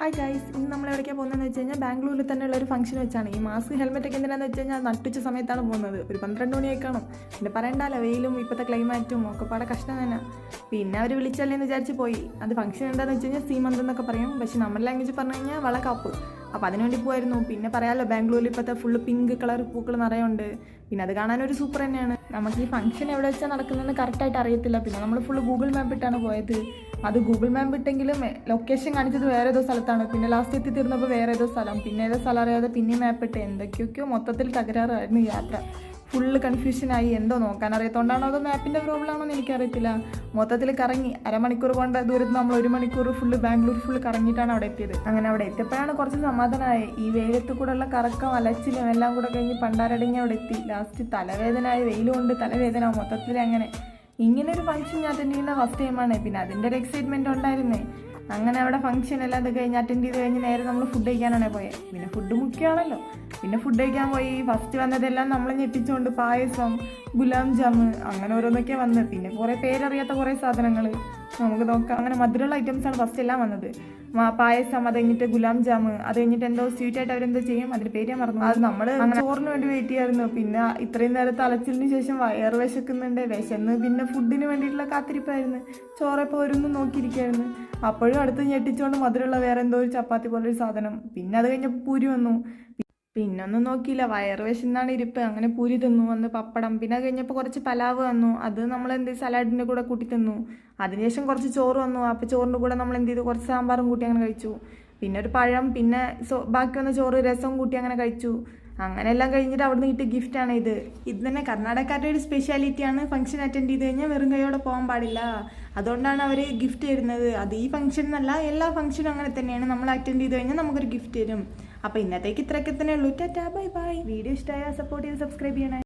Hi guys, ഇന്ന് നമ്മൾ എവിടേക്കാണ് പോകുന്നതെന്ന് വെച്ച് കഴിഞ്ഞാൽ ബാംഗ്ലൂരിൽ തന്നെയുള്ള ഒരു ഫംഗ്ഷൻ വെച്ചാണ്. ഈ മാസ്ക് ഹെൽമെറ്റൊക്കെ എന്തിനാന്ന് വെച്ച് കഴിഞ്ഞാൽ നട്ടുച്ച സമയത്താണ് പോകുന്നത്. ഒരു 12 മണിയായി കാണും. പിന്നെ പറയണ്ടല്ലോ, വെയിലും ഇപ്പോഴത്തെ ക്ലൈമാറ്റും ഒക്കെ പാടെ കഷ്ടം തന്നെ. പിന്നെ അവർ വിളിച്ചല്ലേന്ന് വിചാരിച്ച് പോയി. അത് ഫംഗ്ഷൻ എന്താണെന്ന് വെച്ച് കഴിഞ്ഞാൽ സീമന്ത് എന്നൊക്കെ പറയും. പക്ഷേ നമ്മുടെ ലാംഗ്വേജ് പറഞ്ഞു കഴിഞ്ഞാൽ വളക്കാപ്പ്. അപ്പോൾ അതിനുവേണ്ടി പോയിരുന്നു. പിന്നെ പറയാമല്ലോ, ബാംഗ്ലൂരിൽ ഇപ്പോഴത്തെ ഫുള്ള് പിങ്ക് കളർ പൂക്കൾ നിറയുണ്ട്. പിന്നെ അത് കാണാനൊരു സൂപ്പർ തന്നെയാണ്. നമുക്ക് ഈ ഫംഗ്ഷൻ എവിടെ വെച്ചാൽ നടക്കുന്നതെന്ന് കറക്റ്റായിട്ട് അറിയത്തില്ല. പിന്നെ നമ്മൾ ഫുള്ള് ഗൂഗിൾ മാപ്പ് ഇട്ടാണ് പോയത്. അത് ഗൂഗിൾ മാപ്പ് ഇട്ടെങ്കിലും ലൊക്കേഷൻ കാണിച്ചത് വേറെ ഏതോ സ്ഥലത്താണ്. പിന്നെ ലാസ്റ്റ് എത്തി തീർന്നപ്പോൾ വേറെ ഏതോ സ്ഥലം, പിന്നെ ഏതോ സ്ഥലം അറിയാതെ പിന്നെ മാപ്പ് ഇട്ട് എന്തൊക്കെയൊക്കെയോ മൊത്തത്തിൽ തകരാറായിരുന്നു യാത്ര. ഫുള്ള് കൺഫ്യൂഷനായി. എന്തോ നോക്കാൻ അറിയാത്തതുകൊണ്ടാണോ അതോ മാപ്പിൻ്റെ പ്രോബ്ലം ആണോ എന്ന് എനിക്കറിയത്തില്ല. മൊത്തത്തിൽ കറങ്ങി അരമണിക്കൂർ പോകേണ്ട ദൂരത്ത് നമ്മൾ 1 മണിക്കൂർ ഫുള്ള് ബാംഗ്ലൂർ ഫുള്ള് കറങ്ങിയിട്ടാണ് അവിടെ എത്തിയത്. അങ്ങനെ അവിടെ എത്തിയപ്പോഴാണ് കുറച്ച് സമാധാനമായി. ഈ വെയിലത്ത് കൂടെയുള്ള കറക്കം അലച്ചിലും എല്ലാം കൂടെ കഴിഞ്ഞ് പണ്ടാരടങ്ങി അവിടെ എത്തി. ലാസ്റ്റ് തലവേദനയായി, വെയിലുകൊണ്ട് തലവേദന മൊത്തത്തിൽ. അങ്ങനെ ഇങ്ങനൊരു ഫംഗ്ഷൻ ഞാൻ അറ്റൻഡ് ചെയ്യുന്ന ഫസ്റ്റ് ടൈമാണ്. പിന്നെ അതിൻ്റെ ഒരു എക്സൈറ്റ്മെൻറ്റ് ഉണ്ടായിരുന്നേ. അങ്ങനെ അവിടെ ഫംഗ്ഷൻ എല്ലാം ഇത് കഴിഞ്ഞ് അറ്റൻഡ് ചെയ്ത് കഴിഞ്ഞ് നേരെ നമ്മൾ ഫുഡ് കഴിക്കാനാണ് പോയത്. പിന്നെ ഫുഡ് മുഖ്യമാണല്ലോ. പിന്നെ ഫുഡ് കഴിക്കാൻ പോയി. ഫസ്റ്റ് വന്നതെല്ലാം നമ്മൾ ഞെട്ടിച്ചുകൊണ്ട് പായസം, ഗുലാബ് ജാമ്, അങ്ങനെ ഓരോന്നൊക്കെ വന്ന്. പിന്നെ കുറേ പേരറിയാത്ത കുറേ സാധനങ്ങൾ നമുക്ക് നോക്കാം. അങ്ങനെ മധുരമുള്ള ഐറ്റംസാണ് ഫസ്റ്റ് എല്ലാം വന്നത്. പായസം, അത് കഴിഞ്ഞിട്ട് ഗുലാബ് ജാമ്, അത് കഴിഞ്ഞിട്ട് എന്തോ സ്വീറ്റായിട്ട് അവരെന്തോ ചെയ്യും, അതിന് പേര് ഞാൻ മറന്നു. അത് നമ്മൾ ചോറിന് വേണ്ടി വെയിറ്റ് ചെയ്യായിരുന്നു. പിന്നെ ഇത്രയും നേരത്തെ അലച്ചിലിന് ശേഷം വയറ് വിശക്കുന്നുണ്ട്. വിശന്ന് പിന്നെ ഫുഡിന് വേണ്ടിയിട്ടുള്ള കാത്തിരിപ്പായിരുന്നു. ചോറെപ്പോൾ വരുമെന്ന് നോക്കിയിരിക്കുകയായിരുന്നു. അപ്പോഴും അടുത്ത് ഞെട്ടിച്ചുകൊണ്ട് മധുരമുള്ള വേറെ എന്തോ ഒരു ചപ്പാത്തി പോലൊരു സാധനം. പിന്നെ അത് കഴിഞ്ഞപ്പോൾ പൂരി വന്നു. പിന്നൊന്നും നോക്കിയില്ല, വയറ് വിശന്നാണ് ഇരിപ്പ്. അങ്ങനെ പൂരി തിന്നു. വന്ന് പപ്പടം. പിന്നെ അത് കഴിഞ്ഞപ്പോൾ കുറച്ച് പലാവ് വന്നു. അത് നമ്മൾ സലാഡിൻ്റെ കൂടെ കൂട്ടി തിന്നു. അതിനുശേഷം കുറച്ച് ചോറ് വന്നു. അപ്പോൾ ചോറിൻ്റെ കൂടെ നമ്മൾ കുറച്ച് സാമ്പാറും കൂട്ടി അങ്ങനെ കഴിച്ചു. പിന്നെ ഒരു പഴം, പിന്നെ ബാക്കി വന്ന ചോറ്, രസം കൂട്ടി അങ്ങനെ കഴിച്ചു. അങ്ങനെ എല്ലാം കഴിഞ്ഞിട്ട് അവിടെ നിന്ന് കിട്ടിയ ഗിഫ്റ്റാണ് ഇത്. ഇത് തന്നെ കർണാടകക്കാരുടെ ഒരു സ്പെഷ്യാലിറ്റിയാണ്. ഫംഗ്ഷൻ അറ്റൻഡ് ചെയ്ത് കഴിഞ്ഞാൽ വെറും കൈയോടെ പോകാൻ പാടില്ല. അതുകൊണ്ടാണ് അവർ ഗിഫ്റ്റ് തരുന്നത്. അത് ഈ ഫംഗ്ഷൻ എന്നല്ല, എല്ലാ ഫംഗ്ഷനും അങ്ങനെ തന്നെയാണ്. നമ്മൾ അറ്റൻഡ് ചെയ്ത് കഴിഞ്ഞാൽ നമുക്കൊരു ഗിഫ്റ്റ് തരും. അപ്പോൾ ഇന്നത്തേക്ക് ഇത്രയൊക്കെ തന്നെ ഉള്ളൂ. Tata, bye bye. വീഡിയോ ഇഷ്ടമായാൽ സപ്പോർട്ട് ചെയ്ത് സബ്സ്ക്രൈബ് ചെയ്യണേ.